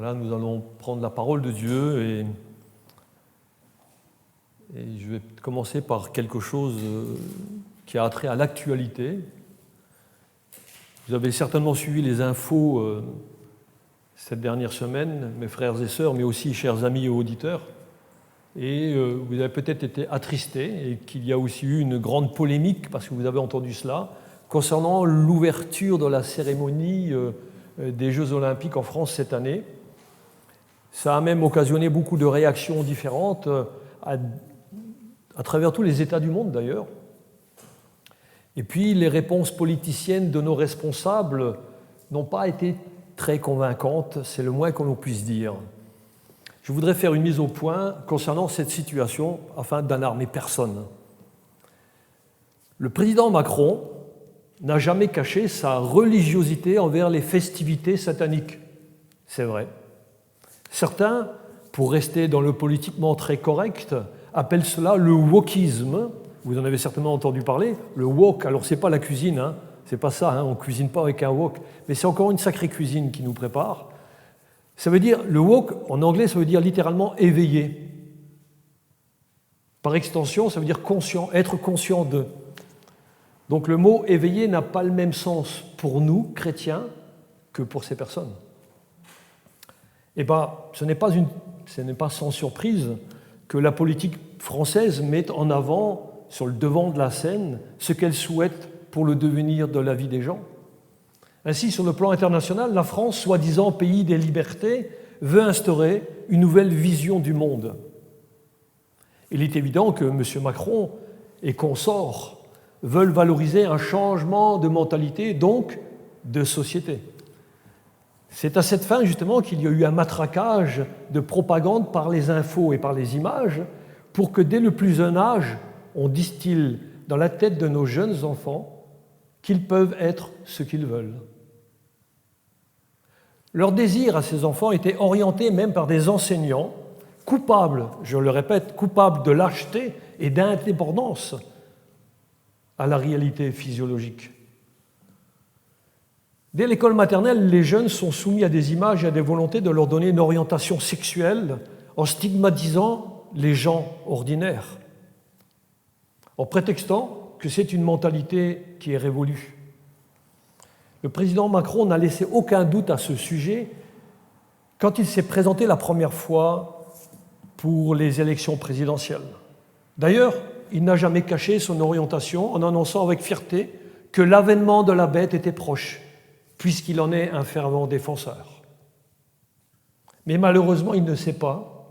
Voilà, nous allons prendre la parole de Dieu et je vais commencer par quelque chose qui a trait à l'actualité. Vous avez certainement suivi les infos cette dernière semaine, mes frères et sœurs, mais aussi chers amis et auditeurs. Et vous avez peut-être été attristés et qu'il y a aussi eu une grande polémique, parce que vous avez entendu cela, concernant l'ouverture de la cérémonie des Jeux Olympiques en France cette année. Ça a même occasionné beaucoup de réactions différentes à travers tous les États du monde d'ailleurs. Et puis les réponses politiciennes de nos responsables n'ont pas été très convaincantes, c'est le moins qu'on puisse dire. Je voudrais faire une mise au point concernant cette situation afin d'alarmer personne. Le président Macron n'a jamais caché sa religiosité envers les festivités sataniques. C'est vrai. Certains, pour rester dans le politiquement très correct, appellent cela le wokisme. Vous en avez certainement entendu parler. Le wok, alors c'est pas la cuisine, hein, c'est pas ça, hein, on ne cuisine pas avec un wok, mais c'est encore une sacrée cuisine qui nous prépare. Ça veut dire, le wok, en anglais, ça veut dire littéralement éveillé. Par extension, ça veut dire conscient, être conscient de. Donc le mot éveillé n'a pas le même sens pour nous, chrétiens, que pour ces personnes. Eh bien, ce n'est pas sans surprise que la politique française mette en avant, sur le devant de la scène, ce qu'elle souhaite pour le devenir de la vie des gens. Ainsi, sur le plan international, la France, soi-disant pays des libertés, veut instaurer une nouvelle vision du monde. Il est évident que M. Macron et consorts veulent valoriser un changement de mentalité, donc de société. C'est à cette fin, justement, qu'il y a eu un matraquage de propagande par les infos et par les images pour que, dès le plus jeune âge, on distille dans la tête de nos jeunes enfants qu'ils peuvent être ce qu'ils veulent. Leur désir à ces enfants était orienté même par des enseignants coupables, je le répète, coupables de lâcheté et d'indépendance à la réalité physiologique. Dès l'école maternelle, les jeunes sont soumis à des images et à des volontés de leur donner une orientation sexuelle en stigmatisant les gens ordinaires, en prétextant que c'est une mentalité qui est révolue. Le président Macron n'a laissé aucun doute à ce sujet quand il s'est présenté la première fois pour les élections présidentielles. D'ailleurs, il n'a jamais caché son orientation en annonçant avec fierté que l'avènement de la bête était proche, puisqu'il en est un fervent défenseur. Mais malheureusement, il ne sait pas,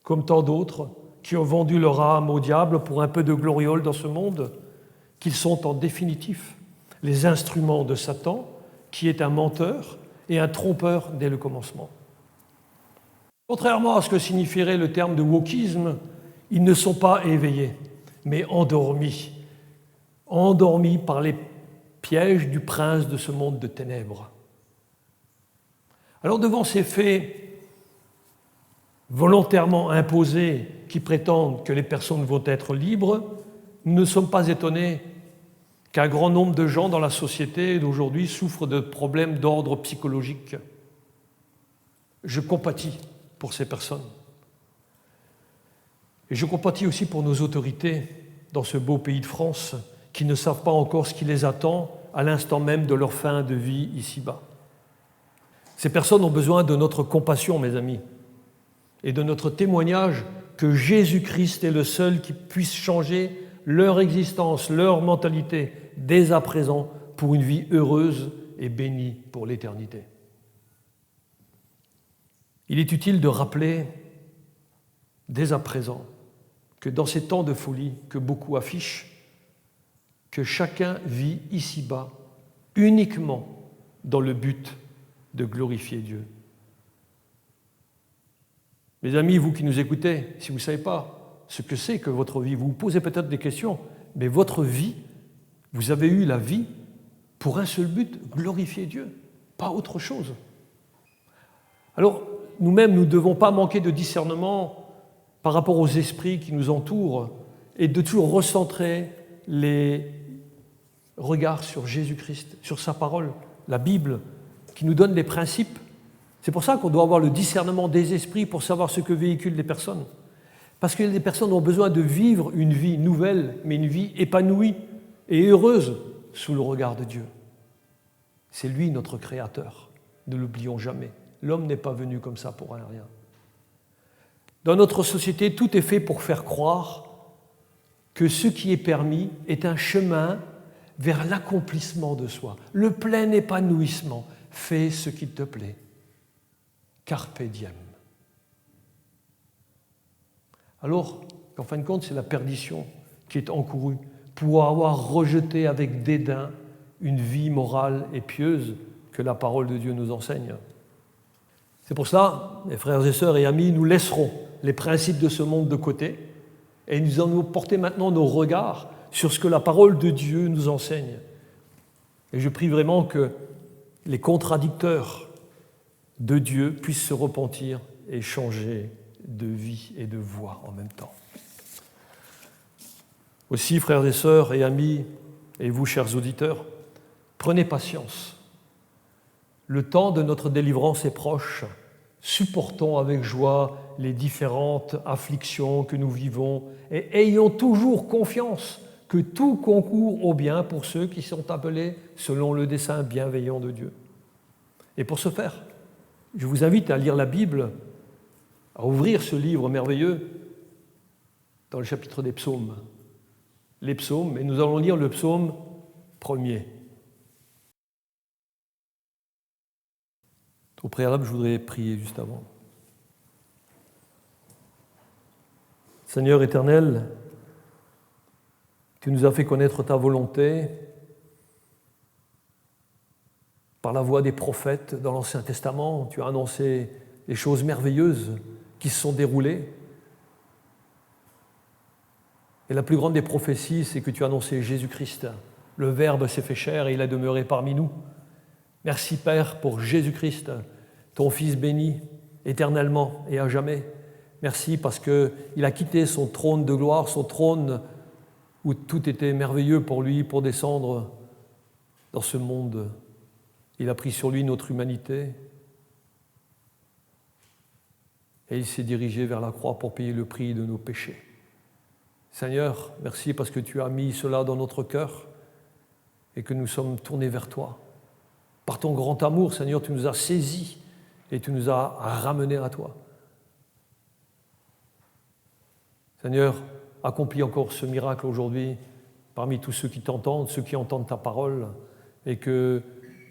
comme tant d'autres qui ont vendu leur âme au diable pour un peu de gloriole dans ce monde, qu'ils sont en définitif les instruments de Satan, qui est un menteur et un trompeur dès le commencement. Contrairement à ce que signifierait le terme de wokisme, ils ne sont pas éveillés, mais endormis par les pièges du prince de ce monde de ténèbres. Alors devant ces faits volontairement imposés qui prétendent que les personnes vont être libres, nous ne sommes pas étonnés qu'un grand nombre de gens dans la société d'aujourd'hui souffrent de problèmes d'ordre psychologique. Je compatis pour ces personnes. Et je compatis aussi pour nos autorités dans ce beau pays de France qui ne savent pas encore ce qui les attend à l'instant même de leur fin de vie ici-bas. Ces personnes ont besoin de notre compassion, mes amis, et de notre témoignage que Jésus-Christ est le seul qui puisse changer leur existence, leur mentalité, dès à présent, pour une vie heureuse et bénie pour l'éternité. Il est utile de rappeler, dès à présent, que dans ces temps de folie que beaucoup affichent, que chacun vit ici-bas uniquement dans le but de glorifier Dieu. Mes amis, vous qui nous écoutez, si vous ne savez pas ce que c'est que votre vie, vous vous posez peut-être des questions, mais votre vie, vous avez eu la vie pour un seul but, glorifier Dieu, pas autre chose. Alors, nous-mêmes, nous ne devons pas manquer de discernement par rapport aux esprits qui nous entourent et de toujours recentrer les regards sur Jésus-Christ, sur sa parole, la Bible, qui nous donne des principes C'est pour ça qu'on doit avoir le discernement des esprits pour savoir ce que véhiculent les personnes. Parce que les personnes ont besoin de vivre une vie nouvelle, mais une vie épanouie et heureuse sous le regard de Dieu. C'est lui notre Créateur, ne l'oublions jamais. L'homme n'est pas venu comme ça pour rien. Dans notre société, tout est fait pour faire croire que ce qui est permis est un chemin vers l'accomplissement de soi, le plein épanouissement. Fais ce qu'il te plaît. Carpe diem. Alors qu'en fin de compte, c'est la perdition qui est encourue pour avoir rejeté avec dédain une vie morale et pieuse que la parole de Dieu nous enseigne. C'est pour cela, mes frères et sœurs et amis, nous laisserons les principes de ce monde de côté et nous allons porter maintenant nos regards sur ce que la parole de Dieu nous enseigne. Et je prie vraiment que les contradicteurs de Dieu puissent se repentir et changer de vie et de voie en même temps. Aussi, frères et sœurs et amis, et vous, chers auditeurs, prenez patience. Le temps de notre délivrance est proche. Supportons avec joie les différentes afflictions que nous vivons et ayons toujours confiance que tout concourt au bien pour ceux qui sont appelés selon le dessein bienveillant de Dieu. Et pour ce faire, je vous invite à lire la Bible, à ouvrir ce livre merveilleux dans le chapitre des psaumes. Les psaumes, et nous allons lire le psaume 1er. Au préalable, je voudrais prier juste avant. Seigneur éternel, tu nous as fait connaître ta volonté par la voix des prophètes dans l'Ancien Testament. Tu as annoncé les choses merveilleuses qui se sont déroulées. Et la plus grande des prophéties, c'est que tu as annoncé Jésus-Christ. Le Verbe s'est fait chair et il a demeuré parmi nous. Merci Père pour Jésus-Christ, ton Fils béni, éternellement et à jamais. Merci parce qu'il a quitté son trône de gloire, son trône où tout était merveilleux pour lui, pour descendre dans ce monde. Il a pris sur lui notre humanité et il s'est dirigé vers la croix pour payer le prix de nos péchés. Seigneur, merci parce que tu as mis cela dans notre cœur et que nous sommes tournés vers toi. Par ton grand amour, Seigneur, tu nous as saisis et tu nous as ramenés à toi. Seigneur, accomplis encore ce miracle aujourd'hui parmi tous ceux qui t'entendent, ceux qui entendent ta parole, et que,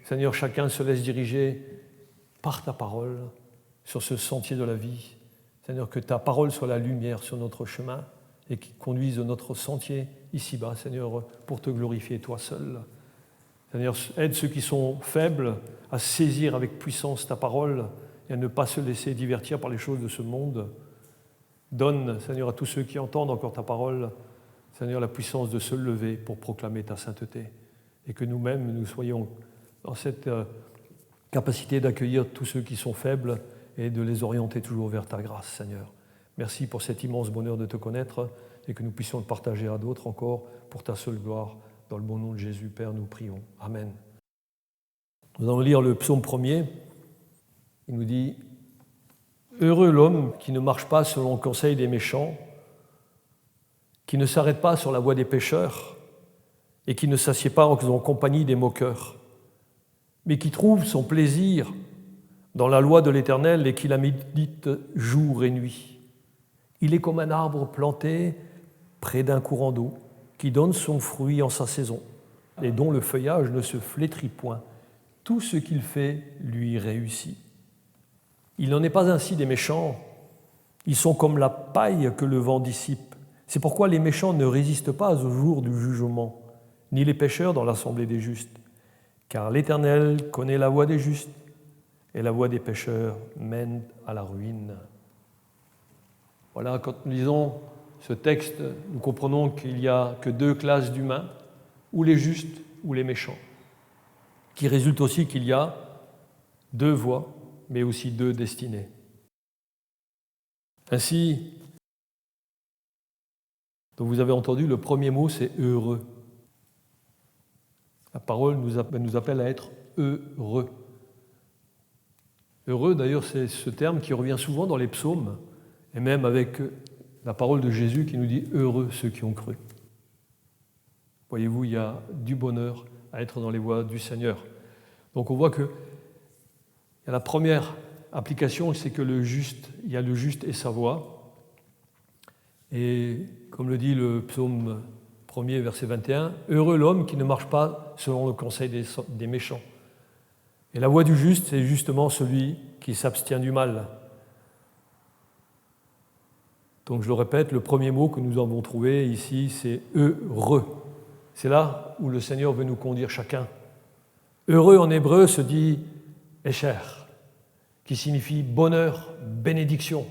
Seigneur, chacun se laisse diriger par ta parole sur ce sentier de la vie. Seigneur, que ta parole soit la lumière sur notre chemin et qui conduise notre sentier ici-bas, Seigneur, pour te glorifier toi seul. Seigneur, aide ceux qui sont faibles à saisir avec puissance ta parole et à ne pas se laisser divertir par les choses de ce monde. Donne, Seigneur, à tous ceux qui entendent encore ta parole, Seigneur, la puissance de se lever pour proclamer ta sainteté et que nous-mêmes, nous soyons dans cette capacité d'accueillir tous ceux qui sont faibles et de les orienter toujours vers ta grâce, Seigneur. Merci pour cet immense bonheur de te connaître et que nous puissions le partager à d'autres encore pour ta seule gloire. Dans le bon nom de Jésus, Père, nous prions. Amen. Nous allons lire le psaume 1er. Il nous dit « Heureux l'homme qui ne marche pas selon le conseil des méchants, qui ne s'arrête pas sur la voie des pécheurs et qui ne s'assied pas en compagnie des moqueurs, mais qui trouve son plaisir dans la loi de l'Éternel et qui la médite jour et nuit. Il est comme un arbre planté près d'un courant d'eau, qui donne son fruit en sa saison, et dont le feuillage ne se flétrit point. Tout ce qu'il fait lui réussit. Il n'en est pas ainsi des méchants. Ils sont comme la paille que le vent dissipe. C'est pourquoi les méchants ne résistent pas au jour du jugement, ni les pécheurs dans l'assemblée des justes. Car l'Éternel connaît la voie des justes, et la voie des pécheurs mène à la ruine. Voilà, quand nous lisons ce texte, nous comprenons qu'il n'y a que deux classes d'humains, ou les justes ou les méchants, qui résulte aussi qu'il y a deux voies, mais aussi deux destinées. Ainsi, donc vous avez entendu, le premier mot, c'est « heureux ». La parole nous appelle à être heureux. Heureux, d'ailleurs, c'est ce terme qui revient souvent dans les psaumes, et même avec la parole de Jésus qui nous dit « Heureux ceux qui ont cru ». Voyez-vous, il y a du bonheur à être dans les voies du Seigneur. Donc on voit que la première application, c'est que il y a le juste et sa voie. Et comme le dit le psaume 1er, verset 21, « Heureux l'homme qui ne marche pas selon le conseil des méchants ». Et la voie du juste, c'est justement celui qui s'abstient du mal. Donc je le répète, le premier mot que nous avons trouvé ici, c'est « heureux ». C'est là où le Seigneur veut nous conduire chacun. Heureux en hébreu se dit « esher », qui signifie bonheur, bénédiction.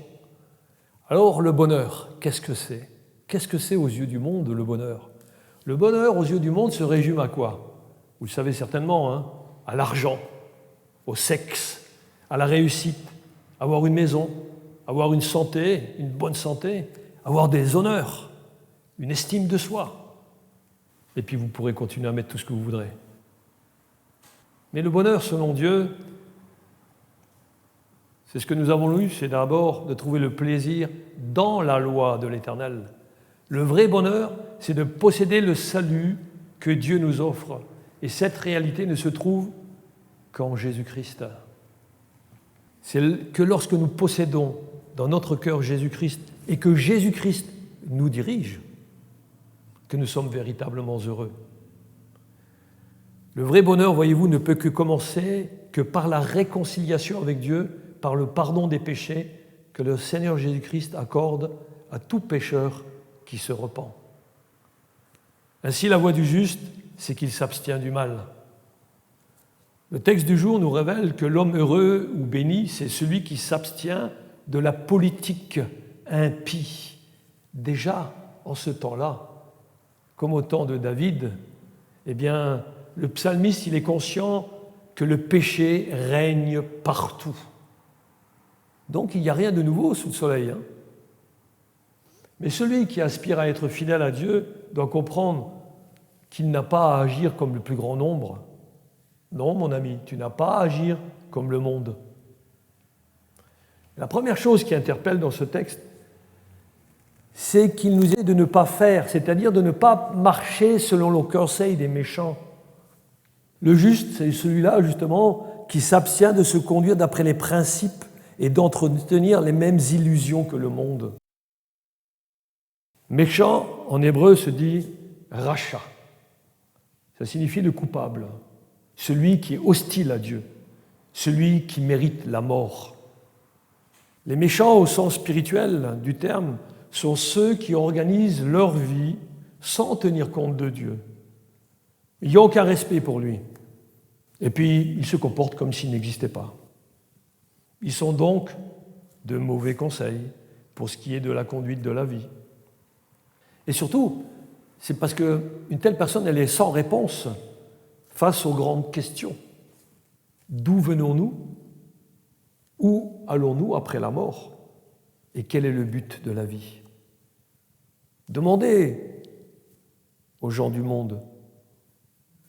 Alors le bonheur, qu'est-ce que c'est ? Qu'est-ce que c'est aux yeux du monde, le bonheur ? Le bonheur aux yeux du monde se résume à quoi ? Vous le savez certainement, hein ? À l'argent, au sexe, à la réussite, avoir une maison, avoir une santé, une bonne santé, avoir des honneurs, une estime de soi. Et puis vous pourrez continuer à mettre tout ce que vous voudrez. Mais le bonheur, selon Dieu, c'est ce que nous avons lu, c'est d'abord de trouver le plaisir dans la loi de l'Éternel. Le vrai bonheur, c'est de posséder le salut que Dieu nous offre. Et cette réalité ne se trouve qu'en Jésus-Christ. C'est que lorsque nous possédons dans notre cœur Jésus-Christ et que Jésus-Christ nous dirige, que nous sommes véritablement heureux. Le vrai bonheur, voyez-vous, ne peut que commencer que par la réconciliation avec Dieu, par le pardon des péchés que le Seigneur Jésus-Christ accorde à tout pécheur qui se repent. Ainsi, la voie du juste, c'est qu'il s'abstient du mal. Le texte du jour nous révèle que l'homme heureux ou béni, c'est celui qui s'abstient de la politique impie. Déjà, en ce temps-là, comme au temps de David, eh bien, le psalmiste, il est conscient que le péché règne partout. Donc, il n'y a rien de nouveau sous le soleil. Mais celui qui aspire à être fidèle à Dieu doit comprendre qu'il n'a pas à agir comme le plus grand nombre. Non, mon ami, tu n'as pas à agir comme le monde. La première chose qui interpelle dans ce texte, c'est qu'il nous est de ne pas faire, c'est-à-dire de ne pas marcher selon le conseil des méchants. Le juste, c'est celui-là, justement, qui s'abstient de se conduire d'après les principes et d'entretenir les mêmes illusions que le monde. Méchant, en hébreu, se dit racha. Ça signifie le coupable, celui qui est hostile à Dieu, celui qui mérite la mort. Les méchants, au sens spirituel du terme, sont ceux qui organisent leur vie sans tenir compte de Dieu. Il n'y a aucun respect pour lui. Et puis, ils se comportent comme s'il n'existait pas. Ils sont donc de mauvais conseils pour ce qui est de la conduite de la vie. Et surtout, c'est parce qu'une telle personne, elle est sans réponse face aux grandes questions. D'où venons-nous ? Où allons-nous après la mort ? Et quel est le but de la vie ? Demandez aux gens du monde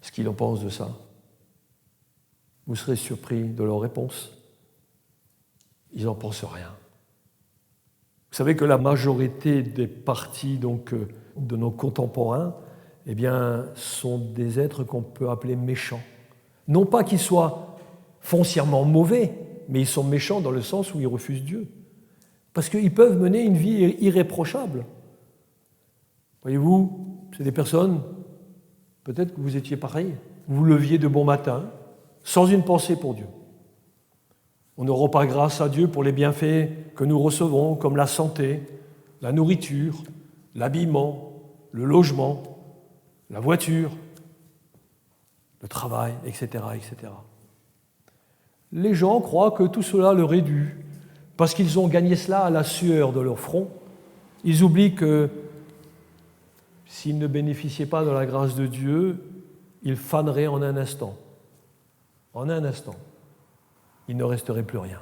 ce qu'ils en pensent de ça. Vous serez surpris de leur réponse. Ils n'en pensent rien. Vous savez que la majorité des partis de nos contemporains eh bien, sont des êtres qu'on peut appeler méchants. Non pas qu'ils soient foncièrement mauvais, mais ils sont méchants dans le sens où ils refusent Dieu. Parce qu'ils peuvent mener une vie irréprochable. Voyez-vous, c'est des personnes, peut-être que vous étiez pareil, vous vous leviez de bon matin, sans une pensée pour Dieu. On ne rend pas grâce à Dieu pour les bienfaits que nous recevons, comme la santé, la nourriture, l'habillement, le logement, la voiture, le travail, etc., etc. Les gens croient que tout cela leur est dû, parce qu'ils ont gagné cela à la sueur de leur front. Ils oublient que s'ils ne bénéficiaient pas de la grâce de Dieu, ils faneraient en un instant. En un instant. Il ne resterait plus rien.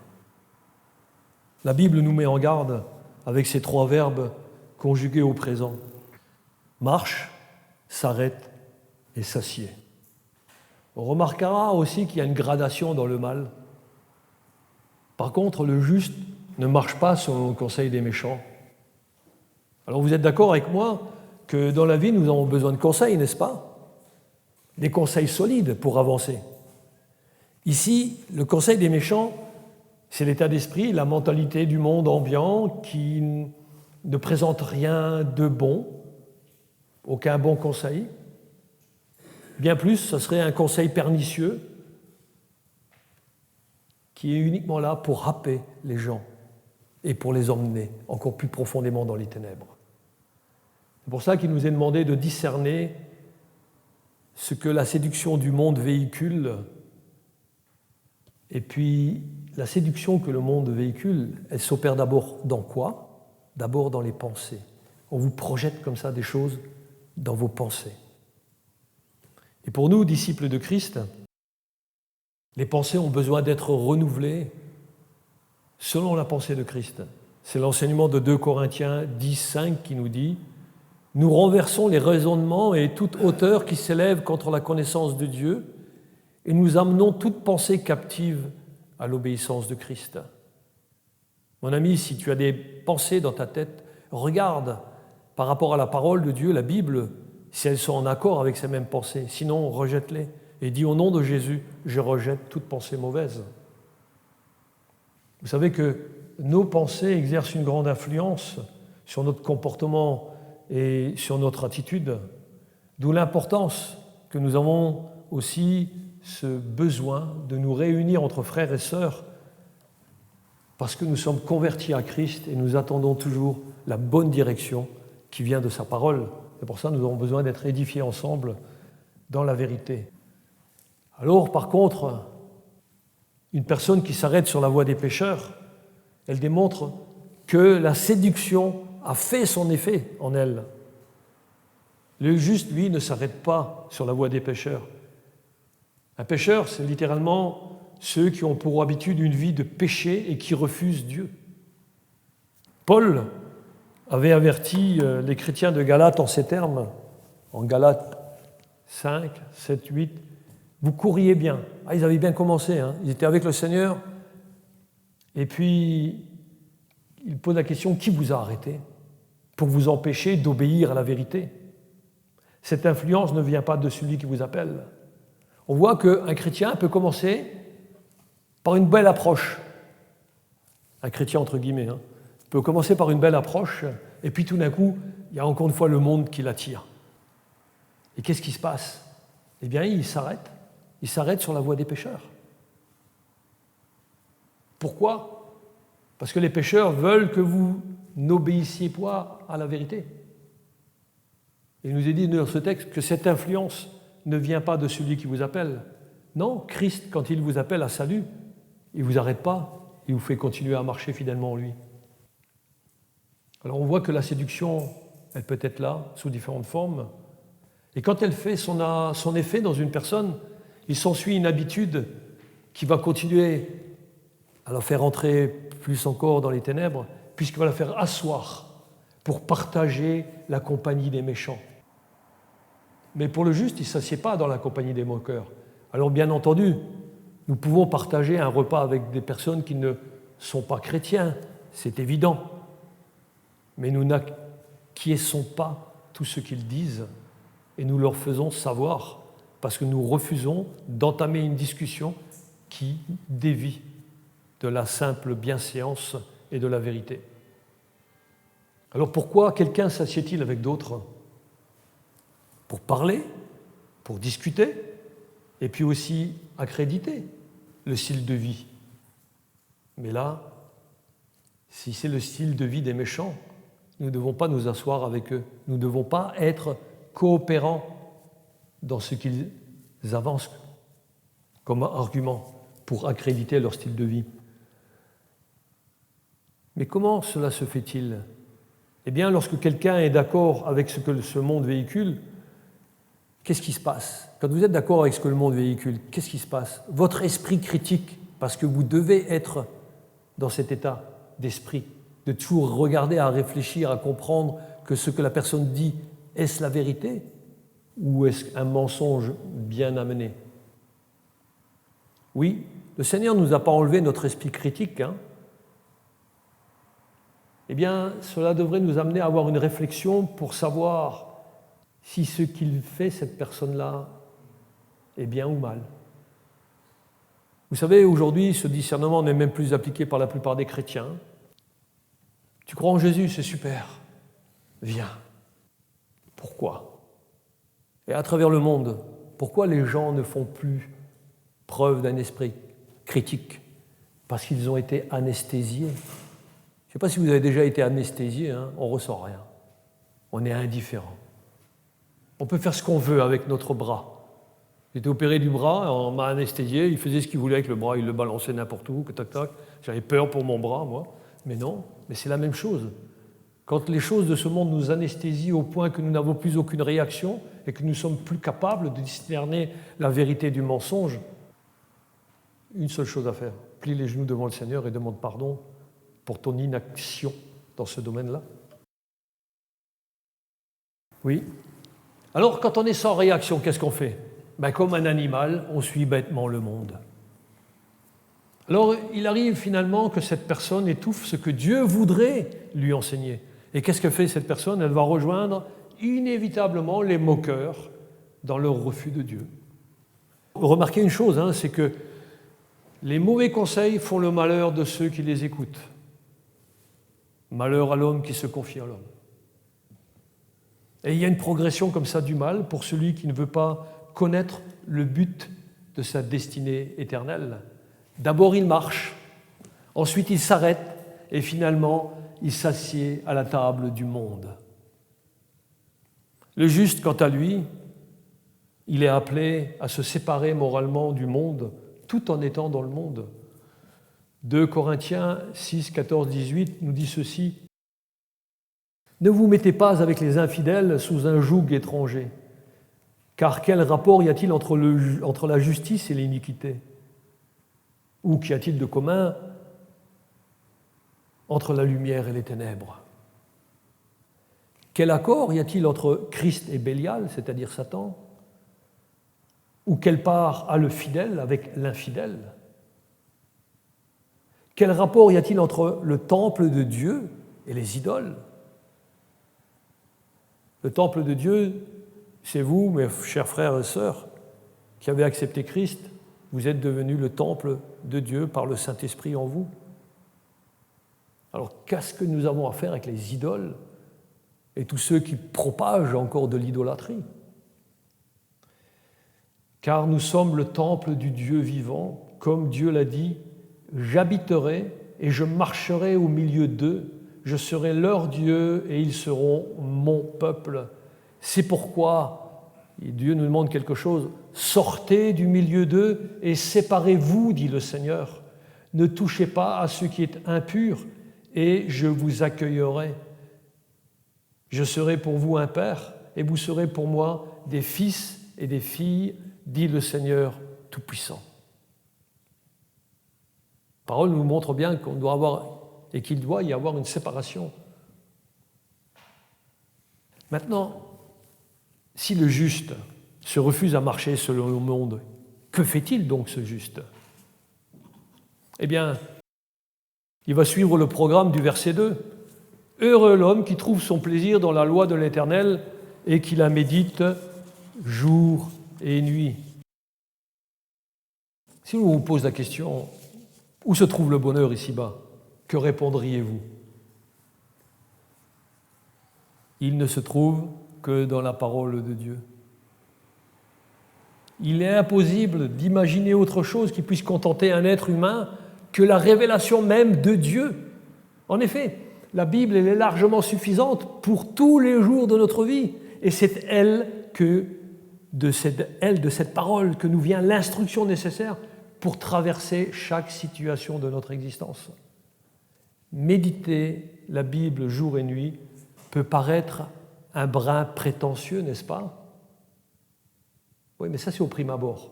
La Bible nous met en garde avec ces trois verbes conjugués au présent. Marche, s'arrête et s'assied. On remarquera aussi qu'il y a une gradation dans le mal. Par contre, le juste ne marche pas selon le conseil des méchants. Alors vous êtes d'accord avec moi que dans la vie, nous avons besoin de conseils, n'est-ce pas? Des conseils solides pour avancer. Ici, le conseil des méchants, c'est l'état d'esprit, la mentalité du monde ambiant qui ne présente rien de bon, aucun bon conseil. Bien plus, ce serait un conseil pernicieux qui est uniquement là pour happer les gens et pour les emmener encore plus profondément dans les ténèbres. C'est pour ça qu'il nous est demandé de discerner ce que la séduction du monde véhicule. Et puis, la séduction que le monde véhicule, elle s'opère d'abord dans quoi? D'abord dans les pensées. On vous projette comme ça des choses dans vos pensées. Et pour nous, disciples de Christ, les pensées ont besoin d'être renouvelées selon la pensée de Christ. C'est l'enseignement de 2 Corinthiens 10, 5 qui nous dit « Nous renversons les raisonnements et toute hauteur qui s'élève contre la connaissance de Dieu et nous amenons toute pensée captive à l'obéissance de Christ. » Mon ami, si tu as des pensées dans ta tête, regarde par rapport à la parole de Dieu, la Bible, si elles sont en accord avec ces mêmes pensées. Sinon, rejette-les et dis au nom de Jésus, je rejette toute pensée mauvaise. Vous savez que nos pensées exercent une grande influence sur notre comportement et sur notre attitude, d'où l'importance que nous avons aussi ce besoin de nous réunir entre frères et sœurs parce que nous sommes convertis à Christ et nous attendons toujours la bonne direction qui vient de sa parole. C'est pour ça que nous avons besoin d'être édifiés ensemble dans la vérité. Alors, par contre, une personne qui s'arrête sur la voie des pécheurs, elle démontre que la séduction a fait son effet en elle. Le juste, lui, ne s'arrête pas sur la voie des pécheurs. Un pécheur, c'est littéralement ceux qui ont pour habitude une vie de péché et qui refusent Dieu. Paul avait averti les chrétiens de Galates en ces termes, en Galates 5, 7, 8, vous courriez bien. Ah, ils avaient bien commencé, hein. Ils étaient avec le Seigneur. Et puis, il pose la question, qui vous a arrêté pour vous empêcher d'obéir à la vérité? Cette influence ne vient pas de celui qui vous appelle. On voit qu'un chrétien peut commencer par une belle approche. Un chrétien entre guillemets, hein, peut commencer par une belle approche, et puis tout d'un coup, il y a encore une fois le monde qui l'attire. Et qu'est-ce qui se passe? Eh bien, il s'arrête. Il s'arrête sur la voie des pécheurs. Pourquoi? Parce que les pécheurs veulent que vous n'obéissiez pas à la vérité. Il nous est dit dans ce texte que cette influence ne vient pas de celui qui vous appelle. Non, Christ, quand il vous appelle à salut, il ne vous arrête pas, il vous fait continuer à marcher fidèlement en lui. Alors on voit que la séduction, elle peut être là, sous différentes formes. Et quand elle fait son effet dans une personne, il s'ensuit une habitude qui va continuer à la faire entrer plus encore dans les ténèbres, puisqu'il va la faire asseoir pour partager la compagnie des méchants. Mais pour le juste, il ne s'assied pas dans la compagnie des moqueurs. Alors bien entendu, nous pouvons partager un repas avec des personnes qui ne sont pas chrétiens, c'est évident. Mais nous n'acquiesçons pas tout ce qu'ils disent et nous leur faisons savoir parce que nous refusons d'entamer une discussion qui dévie de la simple bienséance et de la vérité. Alors pourquoi quelqu'un s'assied-il avec d'autres? Pour parler, pour discuter, et puis aussi accréditer le style de vie. Mais là, si c'est le style de vie des méchants, nous ne devons pas nous asseoir avec eux. Nous ne devons pas être coopérants dans ce qu'ils avancent comme argument pour accréditer leur style de vie. Mais comment cela se fait-il? Eh bien, lorsque quelqu'un est d'accord avec ce que ce monde véhicule, qu'est-ce qui se passe? Quand vous êtes d'accord avec ce que le monde véhicule, qu'est-ce qui se passe? Votre esprit critique, parce que vous devez être dans cet état d'esprit, de toujours regarder, à réfléchir, à comprendre que ce que la personne dit, est-ce la vérité ou est-ce un mensonge bien amené? Oui, le Seigneur ne nous a pas enlevé notre esprit critique, hein. Eh bien, cela devrait nous amener à avoir une réflexion pour savoir si ce qu'il fait, cette personne-là, est bien ou mal. Vous savez, aujourd'hui, ce discernement n'est même plus appliqué par la plupart des chrétiens. Tu crois en Jésus, c'est super. Viens. Pourquoi? Et à travers le monde, pourquoi les gens ne font plus preuve d'un esprit critique? Parce qu'ils ont été anesthésiés. Je ne sais pas si vous avez déjà été anesthésié, hein, on ne ressent rien. On est indifférent. On peut faire ce qu'on veut avec notre bras. J'étais opéré du bras, on m'a anesthésié, il faisait ce qu'il voulait avec le bras, il le balançait n'importe où, tac, tac. J'avais peur pour mon bras, moi. Mais non, mais c'est la même chose. Quand les choses de ce monde nous anesthésient au point que nous n'avons plus aucune réaction et que nous ne sommes plus capables de discerner la vérité du mensonge, une seule chose à faire, plie les genoux devant le Seigneur et demande pardon pour ton inaction dans ce domaine-là. Oui. Alors, quand on est sans réaction, qu'est-ce qu'on fait? Ben, comme un animal, on suit bêtement le monde. Alors, il arrive finalement que cette personne étouffe ce que Dieu voudrait lui enseigner. Et qu'est-ce que fait cette personne? Elle va rejoindre inévitablement les moqueurs dans leur refus de Dieu. Remarquez une chose, hein, c'est que les mauvais conseils font le malheur de ceux qui les écoutent. Malheur à l'homme qui se confie à l'homme. Et il y a une progression comme ça du mal pour celui qui ne veut pas connaître le but de sa destinée éternelle. D'abord, il marche, ensuite il s'arrête et finalement, il s'assied à la table du monde. Le juste, quant à lui, il est appelé à se séparer moralement du monde tout en étant dans le monde. 2 Corinthiens 6, 14, 18 nous dit ceci. « Ne vous mettez pas avec les infidèles sous un joug étranger, car quel rapport y a-t-il entre la justice et l'iniquité? Ou qu'y a-t-il de commun entre la lumière et les ténèbres? Quel accord y a-t-il entre Christ et Bélial, c'est-à-dire Satan? Ou quelle part a le fidèle avec l'infidèle? Quel rapport y a-t-il entre le temple de Dieu et les idoles? Le temple de Dieu, c'est vous, mes chers frères et sœurs, qui avez accepté Christ. Vous êtes devenus le temple de Dieu par le Saint-Esprit en vous. Alors, qu'est-ce que nous avons à faire avec les idoles et tous ceux qui propagent encore de l'idolâtrie? Car nous sommes le temple du Dieu vivant, comme Dieu l'a dit, « J'habiterai et je marcherai au milieu d'eux, je serai leur Dieu et ils seront mon peuple. » C'est pourquoi Dieu nous demande quelque chose. « Sortez du milieu d'eux et séparez-vous, dit le Seigneur. Ne touchez pas à ce qui est impur et je vous accueillerai. Je serai pour vous un père et vous serez pour moi des fils et des filles, dit le Seigneur Tout-Puissant. » La parole nous montre bien qu'on doit avoir et qu'il doit y avoir une séparation. Maintenant, si le juste se refuse à marcher selon le monde, que fait-il donc ce juste? Eh bien, il va suivre le programme du verset 2. « Heureux l'homme qui trouve son plaisir dans la loi de l'Éternel et qui la médite jour et nuit. » Si on vous pose la question, où se trouve le bonheur ici-bas? Que répondriez-vous? Il ne se trouve que dans la parole de Dieu. Il est impossible d'imaginer autre chose qui puisse contenter un être humain que la révélation même de Dieu. En effet, la Bible elle est largement suffisante pour tous les jours de notre vie. Et c'est de cette parole que nous vient l'instruction nécessaire pour traverser chaque situation de notre existence. Méditer la Bible jour et nuit peut paraître un brin prétentieux, n'est-ce pas? Oui, mais ça c'est au prime abord.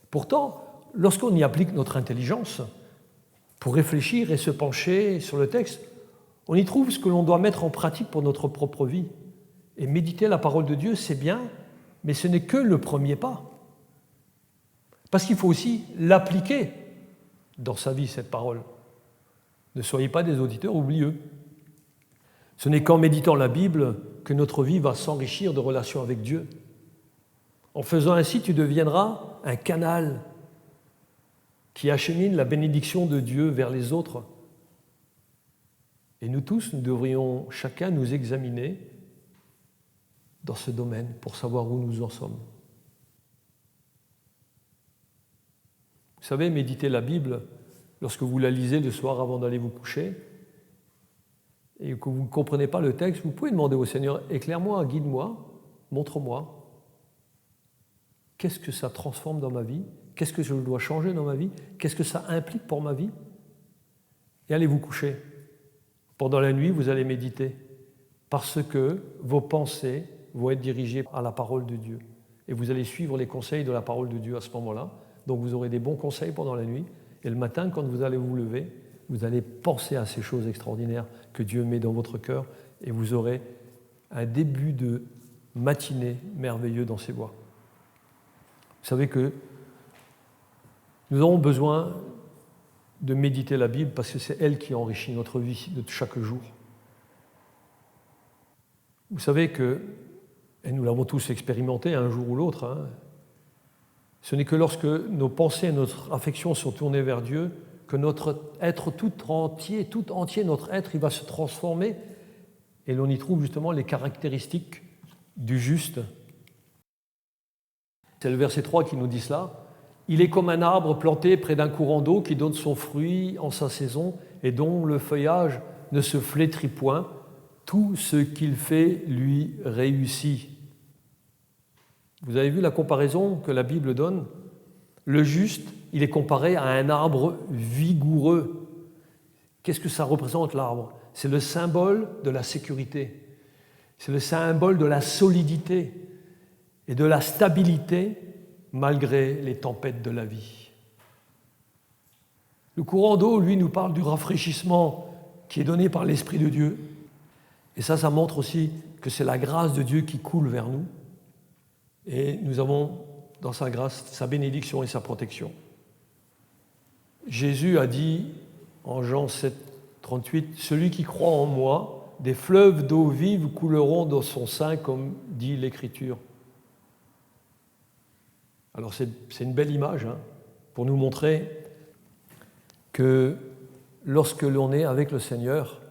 Pourtant, lorsqu'on y applique notre intelligence pour réfléchir et se pencher sur le texte, on y trouve ce que l'on doit mettre en pratique pour notre propre vie. Et méditer la parole de Dieu, c'est bien, mais ce n'est que le premier pas. Parce qu'il faut aussi l'appliquer dans sa vie cette parole. Ne soyez pas des auditeurs oublieux. Ce n'est qu'en méditant la Bible que notre vie va s'enrichir de relations avec Dieu. En faisant ainsi, tu deviendras un canal qui achemine la bénédiction de Dieu vers les autres. Et nous tous, nous devrions chacun nous examiner dans ce domaine pour savoir où nous en sommes. Vous savez, méditer la Bible, lorsque vous la lisez le soir avant d'aller vous coucher, et que vous ne comprenez pas le texte, vous pouvez demander au Seigneur, éclaire-moi, guide-moi, montre-moi. Qu'est-ce que ça transforme dans ma vie? Qu'est-ce que je dois changer dans ma vie? Qu'est-ce que ça implique pour ma vie? Et allez vous coucher. Pendant la nuit, vous allez méditer, parce que vos pensées vont être dirigées à la parole de Dieu. Et vous allez suivre les conseils de la parole de Dieu à ce moment-là. Donc vous aurez des bons conseils pendant la nuit. Et le matin, quand vous allez vous lever, vous allez penser à ces choses extraordinaires que Dieu met dans votre cœur et vous aurez un début de matinée merveilleux dans ses voies. Vous savez que nous avons besoin de méditer la Bible parce que c'est elle qui enrichit notre vie de chaque jour. Vous savez que, et nous l'avons tous expérimenté un jour ou l'autre, ce n'est que lorsque nos pensées et notre affection sont tournées vers Dieu que notre être tout entier, notre être, il va se transformer et l'on y trouve justement les caractéristiques du juste. C'est le verset 3 qui nous dit cela. Il est comme un arbre planté près d'un courant d'eau qui donne son fruit en sa saison et dont le feuillage ne se flétrit point. Tout ce qu'il fait lui réussit. Vous avez vu la comparaison que la Bible donne? Le juste, il est comparé à un arbre vigoureux. Qu'est-ce que ça représente, l'arbre? C'est le symbole de la sécurité. C'est le symbole de la solidité et de la stabilité malgré les tempêtes de la vie. Le courant d'eau, lui, nous parle du rafraîchissement qui est donné par l'Esprit de Dieu. Et ça montre aussi que c'est la grâce de Dieu qui coule vers nous. Et nous avons dans sa grâce, sa bénédiction et sa protection. Jésus a dit en Jean 7, 38, « Celui qui croit en moi, des fleuves d'eau vive couleront dans son sein, comme dit l'Écriture. » Alors c'est une belle image pour nous montrer que lorsque l'on est avec le Seigneur,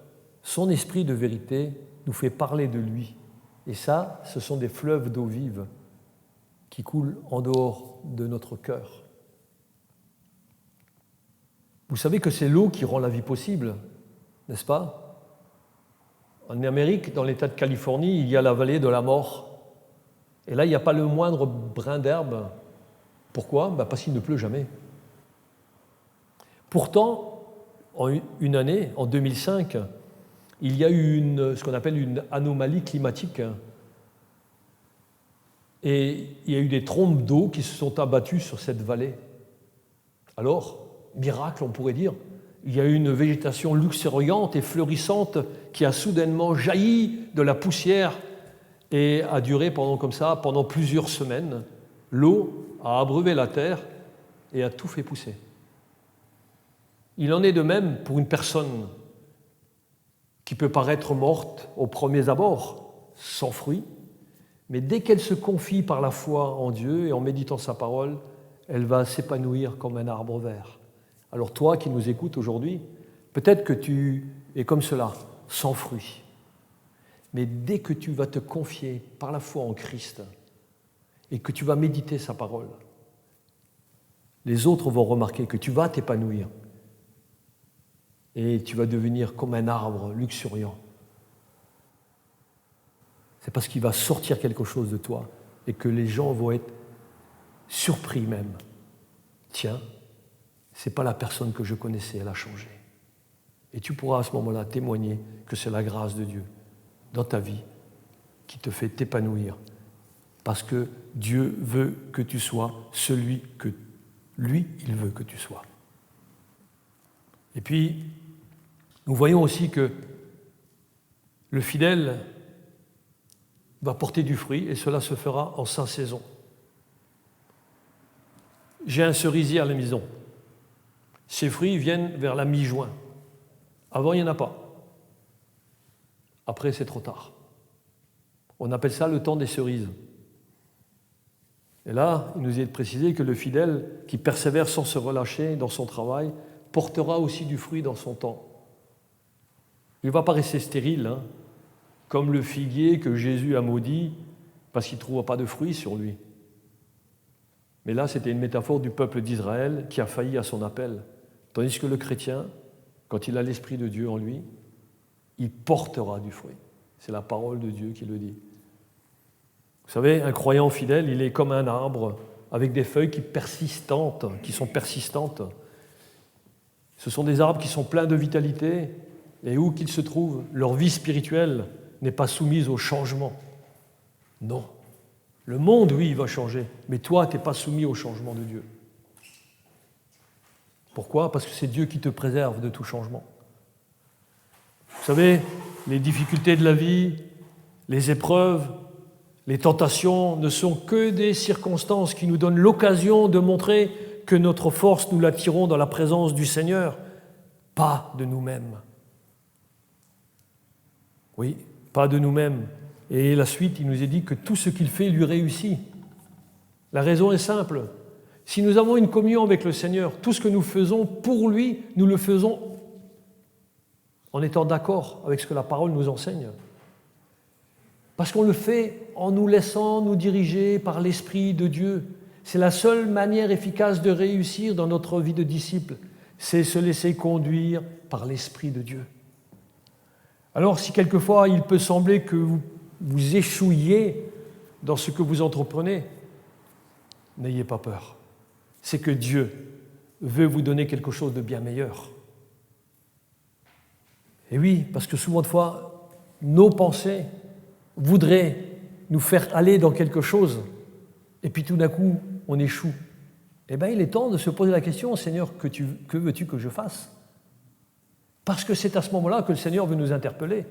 son esprit de vérité nous fait parler de lui. Et ça, ce sont des fleuves d'eau vive qui coulent en dehors de notre cœur. Vous savez que c'est l'eau qui rend la vie possible, n'est-ce pas? En Amérique, dans l'État de Californie, il y a la vallée de la mort. Et là, il n'y a pas le moindre brin d'herbe. Pourquoi? Parce qu'il ne pleut jamais. Pourtant, en une année, en 2005, il y a eu ce qu'on appelle une anomalie climatique. Et il y a eu des trombes d'eau qui se sont abattues sur cette vallée. Alors, miracle, on pourrait dire, il y a eu une végétation luxuriante et fleurissante qui a soudainement jailli de la poussière et a duré pendant plusieurs semaines. L'eau a abreuvé la terre et a tout fait pousser. Il en est de même pour une personne qui peut paraître morte aux premiers abords, sans fruit, mais dès qu'elle se confie par la foi en Dieu et en méditant sa parole, elle va s'épanouir comme un arbre vert. Alors toi qui nous écoutes aujourd'hui, peut-être que tu es comme cela, sans fruit. Mais dès que tu vas te confier par la foi en Christ et que tu vas méditer sa parole, les autres vont remarquer que tu vas t'épanouir et tu vas devenir comme un arbre luxuriant. C'est parce qu'il va sortir quelque chose de toi et que les gens vont être surpris même. Tiens, ce n'est pas la personne que je connaissais, elle a changé. Et tu pourras à ce moment-là témoigner que c'est la grâce de Dieu dans ta vie qui te fait t'épanouir. Parce que Dieu veut que tu sois celui que lui, il veut que tu sois. Et puis, nous voyons aussi que le fidèle va porter du fruit et cela se fera en sa saison. J'ai un cerisier à la maison. Ces fruits viennent vers la mi-juin. Avant, il n'y en a pas. Après, c'est trop tard. On appelle ça le temps des cerises. Et là, il nous est précisé que le fidèle qui persévère sans se relâcher dans son travail portera aussi du fruit dans son temps. Il ne va pas rester stérile, hein, comme le figuier que Jésus a maudit parce qu'il ne trouva pas de fruits sur lui. Mais là, c'était une métaphore du peuple d'Israël qui a failli à son appel. Tandis que le chrétien, quand il a l'Esprit de Dieu en lui, il portera du fruit. C'est la parole de Dieu qui le dit. Vous savez, un croyant fidèle, il est comme un arbre avec des feuilles qui sont persistantes. Ce sont des arbres qui sont pleins de vitalité et où qu'ils se trouvent, leur vie spirituelle n'est pas soumise au changement. Non. Le monde, oui, il va changer, mais toi, tu n'es pas soumis au changement de Dieu. Pourquoi ? Parce que c'est Dieu qui te préserve de tout changement. Vous savez, les difficultés de la vie, les épreuves, les tentations ne sont que des circonstances qui nous donnent l'occasion de montrer que notre force, nous la tirons dans la présence du Seigneur, pas de nous-mêmes. Oui, pas de nous-mêmes. Et la suite, il nous est dit que tout ce qu'il fait lui réussit. La raison est simple. Si nous avons une communion avec le Seigneur, tout ce que nous faisons pour lui, nous le faisons en étant d'accord avec ce que la parole nous enseigne. Parce qu'on le fait en nous laissant nous diriger par l'Esprit de Dieu. C'est la seule manière efficace de réussir dans notre vie de disciple. C'est se laisser conduire par l'Esprit de Dieu. Alors, si quelquefois il peut sembler que vous échouiez dans ce que vous entreprenez, n'ayez pas peur. C'est que Dieu veut vous donner quelque chose de bien meilleur. Et oui, parce que souvent de fois, nos pensées voudraient nous faire aller dans quelque chose, et puis tout d'un coup, on échoue. Eh bien, il est temps de se poser la question, Seigneur, que veux-tu que je fasse ? Parce que c'est à ce moment-là que le Seigneur veut nous interpeller.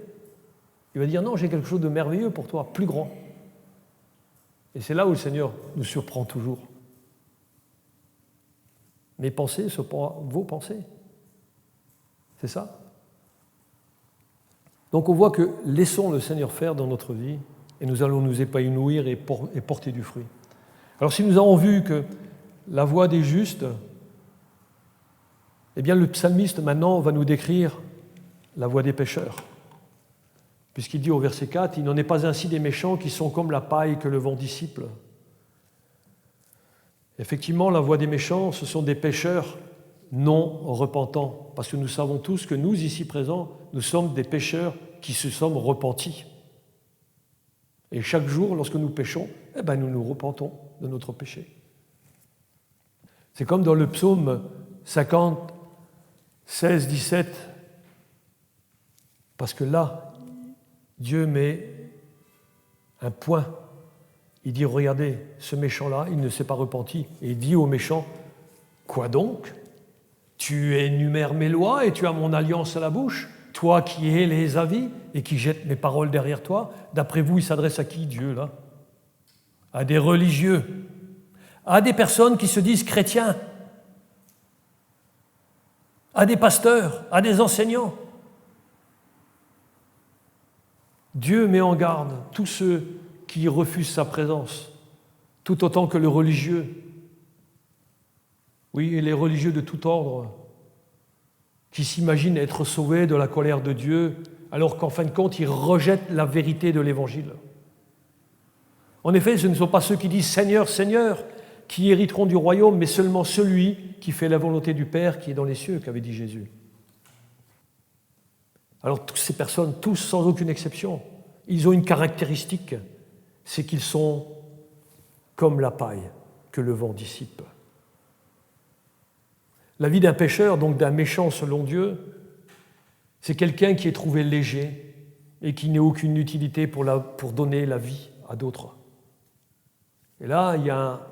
Il va dire, non, j'ai quelque chose de merveilleux pour toi, plus grand. Et c'est là où le Seigneur nous surprend toujours. Mes pensées sont vos pensées. C'est ça. Donc on voit que laissons le Seigneur faire dans notre vie et nous allons nous épanouir et porter du fruit. Alors si nous avons vu que la voie des justes, eh bien le psalmiste maintenant va nous décrire la voie des pécheurs. Puisqu'il dit au verset 4, « Il n'en est pas ainsi des méchants qui sont comme la paille que le vent dissipe. » Effectivement, la voie des méchants, ce sont des pécheurs non repentants, parce que nous savons tous que nous, ici présents, nous sommes des pécheurs qui se sommes repentis. Et chaque jour, lorsque nous péchons, nous nous repentons de notre péché. C'est comme dans le psaume 50, 16, 17, parce que là, Dieu met un point. Il dit, regardez, ce méchant-là, il ne s'est pas repenti. Et il dit au méchant, quoi donc ? Tu énumères mes lois et tu as mon alliance à la bouche, toi qui hais les avis et qui jettes mes paroles derrière toi. D'après vous, il s'adresse à qui, Dieu, là ? À des religieux, à des personnes qui se disent chrétiens, à des pasteurs, à des enseignants. Dieu met en garde tous ceux qui refusent sa présence, tout autant que le religieux. Oui, et les religieux de tout ordre, qui s'imaginent être sauvés de la colère de Dieu, alors qu'en fin de compte, ils rejettent la vérité de l'Évangile. En effet, ce ne sont pas ceux qui disent « Seigneur, Seigneur » qui hériteront du royaume, mais seulement celui qui fait la volonté du Père qui est dans les cieux, qu'avait dit Jésus. Alors, toutes ces personnes, tous sans aucune exception, ils ont une caractéristique, c'est qu'ils sont comme la paille que le vent dissipe. La vie d'un pécheur, donc d'un méchant selon Dieu, c'est quelqu'un qui est trouvé léger et qui n'a aucune utilité pour donner la vie à d'autres. Et là, il y a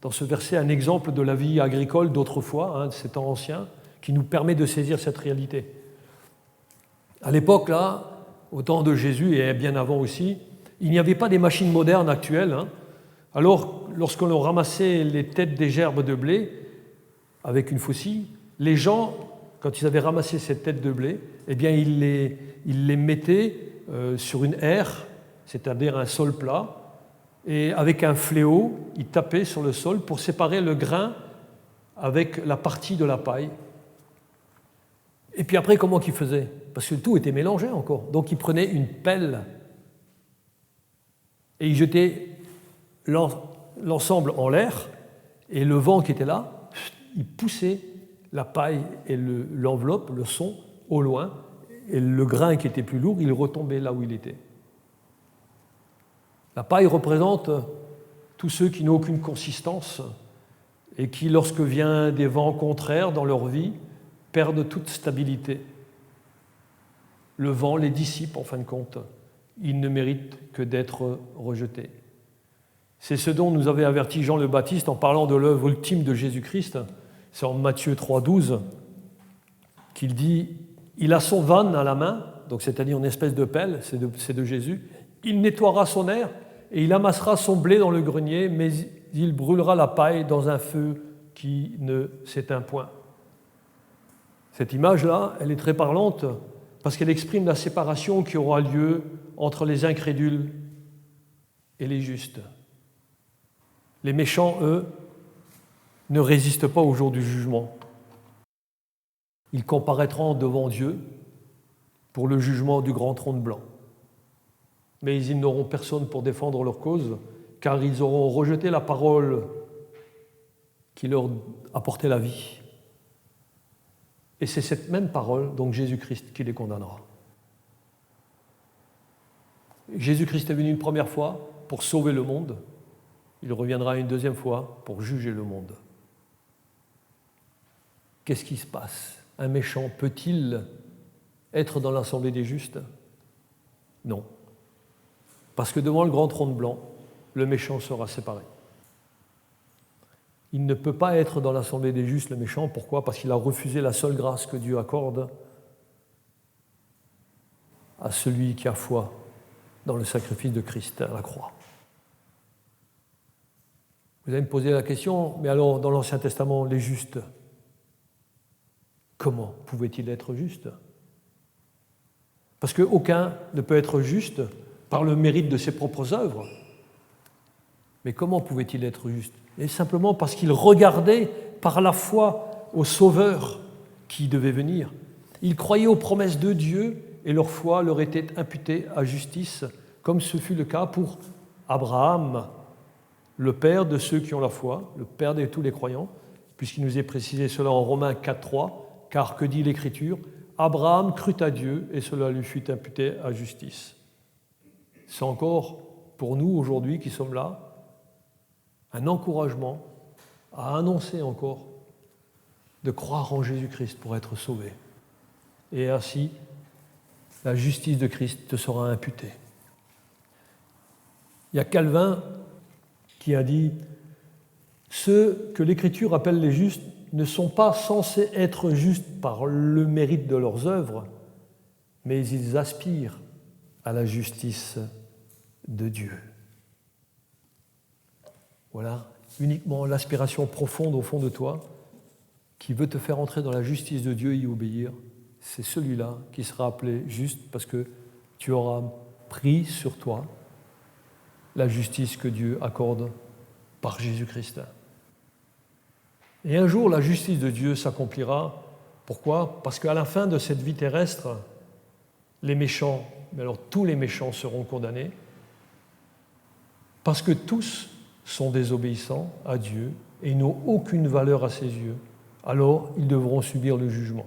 dans ce verset un exemple de la vie agricole d'autrefois, de ces temps anciens, qui nous permet de saisir cette réalité. À l'époque, là, au temps de Jésus et bien avant aussi, il n'y avait pas des machines modernes actuelles. Alors, lorsqu'on ramassait les têtes des gerbes de blé avec une faucille, les gens, quand ils avaient ramassé cette tête de blé, eh bien, ils les mettaient sur une aire, c'est-à-dire un sol plat, et avec un fléau, ils tapaient sur le sol pour séparer le grain avec la partie de la paille. Et puis après, comment qu'ils faisaient? Parce que tout était mélangé encore. Donc ils prenaient une pelle et ils jetaient l'ensemble en l'air, et le vent qui était là, il poussait la paille et l'enveloppe, le son, au loin, et le grain qui était plus lourd, il retombait là où il était. La paille représente tous ceux qui n'ont aucune consistance et qui, lorsque vient des vents contraires dans leur vie, perdent toute stabilité. Le vent les dissipe en fin de compte. Ils ne méritent que d'être rejetés. C'est ce dont nous avait averti Jean le Baptiste en parlant de l'œuvre ultime de Jésus-Christ. C'est en Matthieu 3,12 qu'il dit « Il a son van à la main », donc c'est-à-dire une espèce de pelle, c'est de Jésus. « Il nettoiera son aire et il amassera son blé dans le grenier, mais il brûlera la paille dans un feu qui ne s'éteint point. » Cette image-là, elle est très parlante parce qu'elle exprime la séparation qui aura lieu entre les incrédules et les justes. Les méchants, eux, ne résistent pas au jour du jugement. Ils comparaîtront devant Dieu pour le jugement du grand trône blanc. Mais ils n'auront personne pour défendre leur cause, car ils auront rejeté la parole qui leur apportait la vie. Et c'est cette même parole, donc Jésus-Christ, qui les condamnera. Jésus-Christ est venu une première fois pour sauver le monde. Il reviendra une deuxième fois pour juger le monde. Qu'est-ce qui se passe? Un méchant peut-il être dans l'assemblée des justes? Non. Parce que devant le grand trône blanc, le méchant sera séparé. Il ne peut pas être dans l'assemblée des justes, le méchant. Pourquoi? Parce qu'il a refusé la seule grâce que Dieu accorde à celui qui a foi dans le sacrifice de Christ à la croix. Vous allez me poser la question, mais alors dans l'Ancien Testament, les justes, comment pouvaient-ils être justes? Parce qu'aucun ne peut être juste par le mérite de ses propres œuvres. Mais comment pouvait-il être juste? Et simplement parce qu'il regardait par la foi au Sauveur qui devait venir. Ils croyaient aux promesses de Dieu et leur foi leur était imputée à justice, comme ce fut le cas pour Abraham, le père de ceux qui ont la foi, le père de tous les croyants, puisqu'il nous est précisé cela en Romains 4,3, car que dit l'Écriture? Abraham crut à Dieu et cela lui fut imputé à justice. C'est encore pour nous aujourd'hui qui sommes là un encouragement à annoncer encore de croire en Jésus-Christ pour être sauvé. Et ainsi, la justice de Christ te sera imputée. Il y a Calvin qui a dit « Ceux que l'Écriture appelle les justes ne sont pas censés être justes par le mérite de leurs œuvres, mais ils aspirent à la justice de Dieu. » Voilà, uniquement l'aspiration profonde au fond de toi qui veut te faire entrer dans la justice de Dieu et y obéir, c'est celui-là qui sera appelé juste parce que tu auras pris sur toi la justice que Dieu accorde par Jésus-Christ. Et un jour, la justice de Dieu s'accomplira. Pourquoi? Parce qu'à la fin de cette vie terrestre, les méchants, mais alors tous les méchants seront condamnés, parce que tous sont désobéissants à Dieu et n'ont aucune valeur à ses yeux. Alors, ils devront subir le jugement.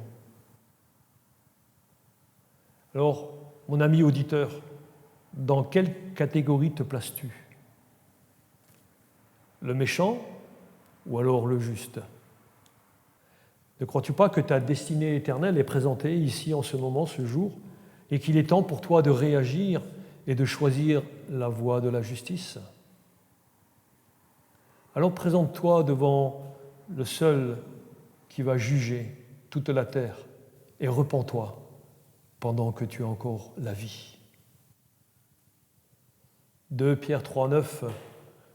Alors, mon ami auditeur, dans quelle catégorie te places-tu? Le méchant ou alors le juste? Ne crois-tu pas que ta destinée éternelle est présentée ici en ce moment, ce jour, et qu'il est temps pour toi de réagir et de choisir la voie de la justice? Alors présente-toi devant le seul qui va juger toute la terre et repens-toi pendant que tu as encore la vie. 2 Pierre 3,9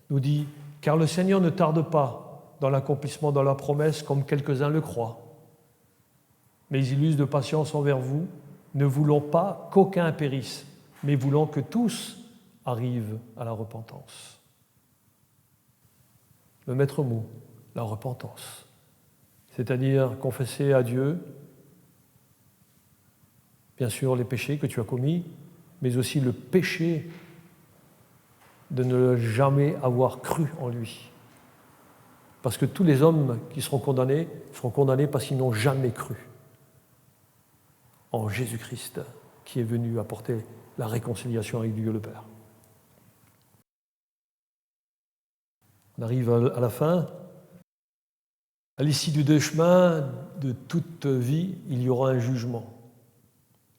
nous dit « Car le Seigneur ne tarde pas dans l'accomplissement de la promesse comme quelques-uns le croient, mais il use de patience envers vous, ne voulant pas qu'aucun périsse, mais voulant que tous arrivent à la repentance. Le maître mot, la repentance, c'est-à-dire confesser à Dieu, bien sûr, les péchés que tu as commis, mais aussi le péché de ne jamais avoir cru en lui. Parce que tous les hommes qui seront condamnés parce qu'ils n'ont jamais cru en Jésus-Christ, qui est venu apporter la réconciliation avec Dieu le Père. On arrive à la fin. À l'issue du deux chemins de toute vie, il y aura un jugement.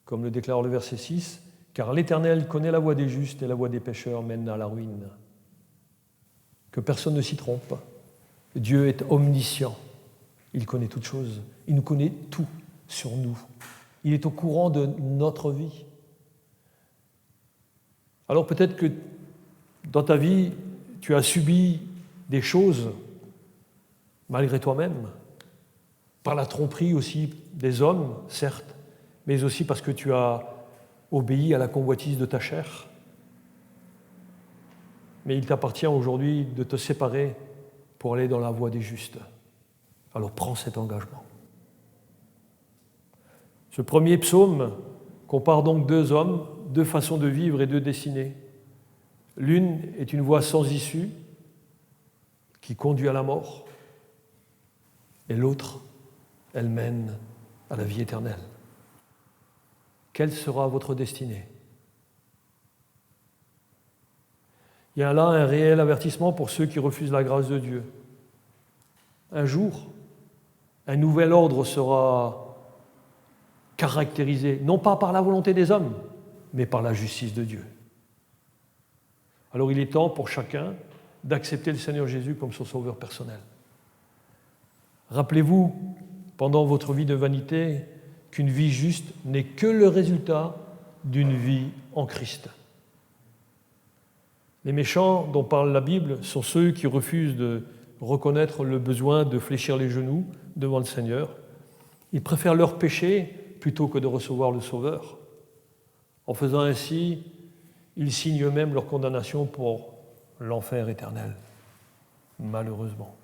Comme le déclare le verset 6, « Car l'Éternel connaît la voie des justes et la voie des pécheurs mène à la ruine. » Que personne ne s'y trompe. Dieu est omniscient. Il connaît toutes choses. Il nous connaît tout sur nous. Il est au courant de notre vie. Alors peut-être que dans ta vie, tu as subi des choses malgré toi-même, par la tromperie aussi des hommes, certes, mais aussi parce que tu as obéi à la convoitise de ta chair. Mais il t'appartient aujourd'hui de te séparer pour aller dans la voie des justes. Alors prends cet engagement. Ce premier psaume compare donc deux hommes, deux façons de vivre et deux destinées. L'une est une voie sans issue qui conduit à la mort, et l'autre, elle mène à la vie éternelle. Quelle sera votre destinée? Il y a là un réel avertissement pour ceux qui refusent la grâce de Dieu. Un jour, un nouvel ordre sera caractérisé, non pas par la volonté des hommes, mais par la justice de Dieu. Alors il est temps pour chacun d'accepter le Seigneur Jésus comme son sauveur personnel. Rappelez-vous, pendant votre vie de vanité, qu'une vie juste n'est que le résultat d'une vie en Christ. Les méchants dont parle la Bible sont ceux qui refusent de reconnaître le besoin de fléchir les genoux devant le Seigneur. Ils préfèrent leur péché plutôt que de recevoir le Sauveur. En faisant ainsi, ils signent eux-mêmes leur condamnation pour l'enfer éternel, malheureusement.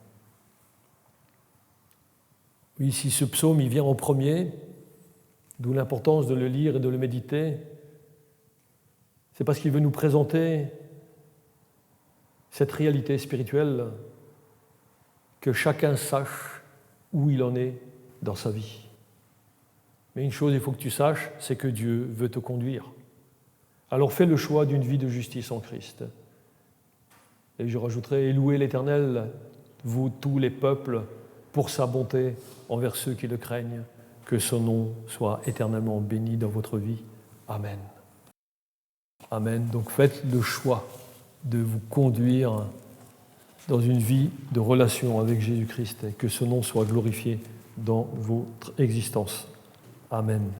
Oui, si ce psaume il vient en premier, d'où l'importance de le lire et de le méditer, c'est parce qu'il veut nous présenter cette réalité spirituelle, que chacun sache où il en est dans sa vie. Mais une chose, il faut que tu saches, c'est que Dieu veut te conduire. Alors fais le choix d'une vie de justice en Christ. Et je rajouterai, louez l'Éternel, vous tous les peuples, pour sa bonté envers ceux qui le craignent, que son nom soit éternellement béni dans votre vie. Amen. Amen. Donc faites le choix de vous conduire dans une vie de relation avec Jésus-Christ et que son nom soit glorifié dans votre existence. Amen.